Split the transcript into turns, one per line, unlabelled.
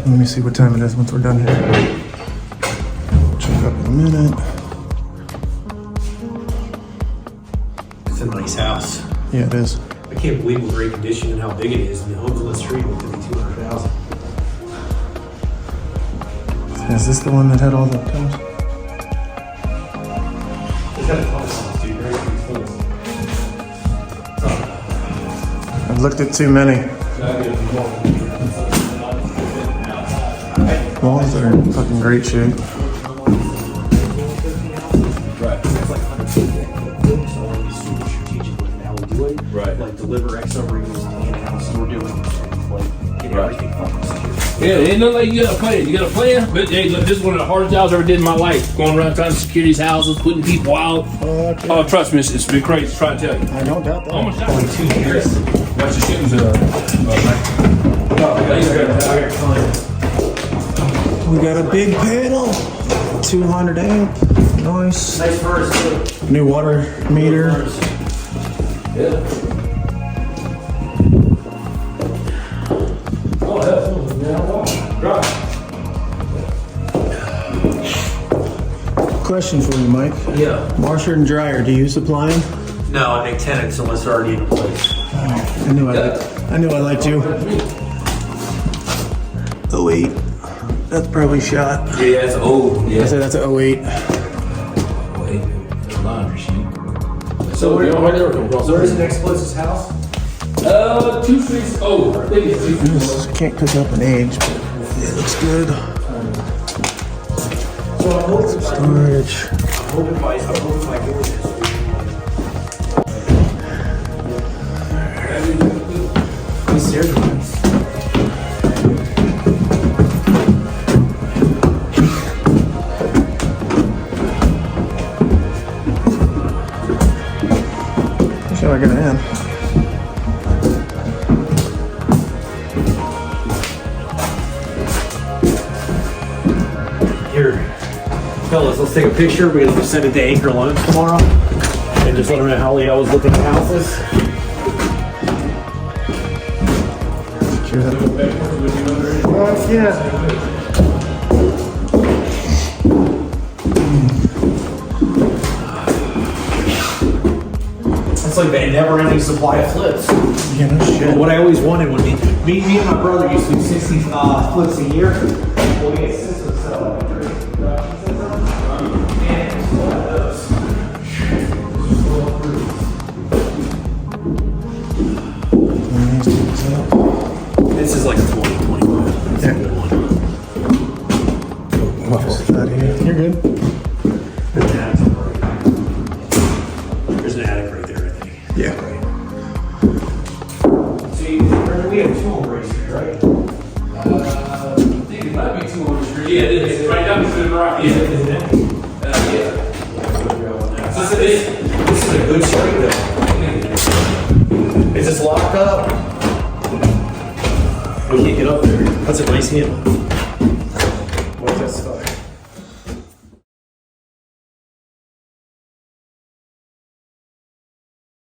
Let me see what time it is once we're done here. Check up in a minute.
It's a nice house.
Yeah, it is.
I can't believe what great condition and how big it is. And the homes on the street look to be 200,000.
Is this the one that had all the towns?
It's got a ton of homes, dude. Very full.
I've looked at too many. Walls are in fucking great shape.
Right. It's like 150. So I want to be super strategic with how we do it.
Right.
Like deliver X number of units to the in-house. So we're doing like get everything fucking secure.
Yeah, it ain't nothing like you got a plan. You got a plan, but hey, look, this is one of the hardest jobs I ever did in my life. Going around trying to secure these houses, putting people out. Oh, trust me, it's been crazy. Trying to tell you.
I don't doubt that.
Almost
Only 2 years.
Watch your shoes.
We got a big panel. 200 amp. Nice.
Nice first.
New water meter.
Yeah. Oh, that's right.
Question for you, Mike.
Yeah.
Washer and dryer, do you supply them?
No, I make tenants unless they're already in place.
I knew I liked you. Oh wait, that's probably shot.
Yeah, it's old.
I
Yeah.
said that's an 08.
Wait, laundry sheet.
So
where
where's the next closest house?
2 streets over. I think it's 2 streets
This can't pick up an age, but it looks good.
So I'm hoping
Storage.
my doors this week. These stairs are nice.
How do I get it in?
Here, fellas, let's take a picture. We're gonna send it to Anchor Loans tomorrow, and just let them know how I was looking at houses. Yeah. It's like the never-ending supply of flips.
Yeah, no shit.
What I always wanted when me and my brother used to do 60 flips a year. Well, we get systems set up. This is like a 2021. It's a good one.
You're good.
There's an attic right there, I think.
Yeah.
See, we have 2 on Grace Street, right?
I think it might be 2 on the street. Yeah, it is. Right down the street, right? Yeah. Yeah.
This is a good street, though. Is this locked up? We can't get up there. That's a nice handle. What's that stuff?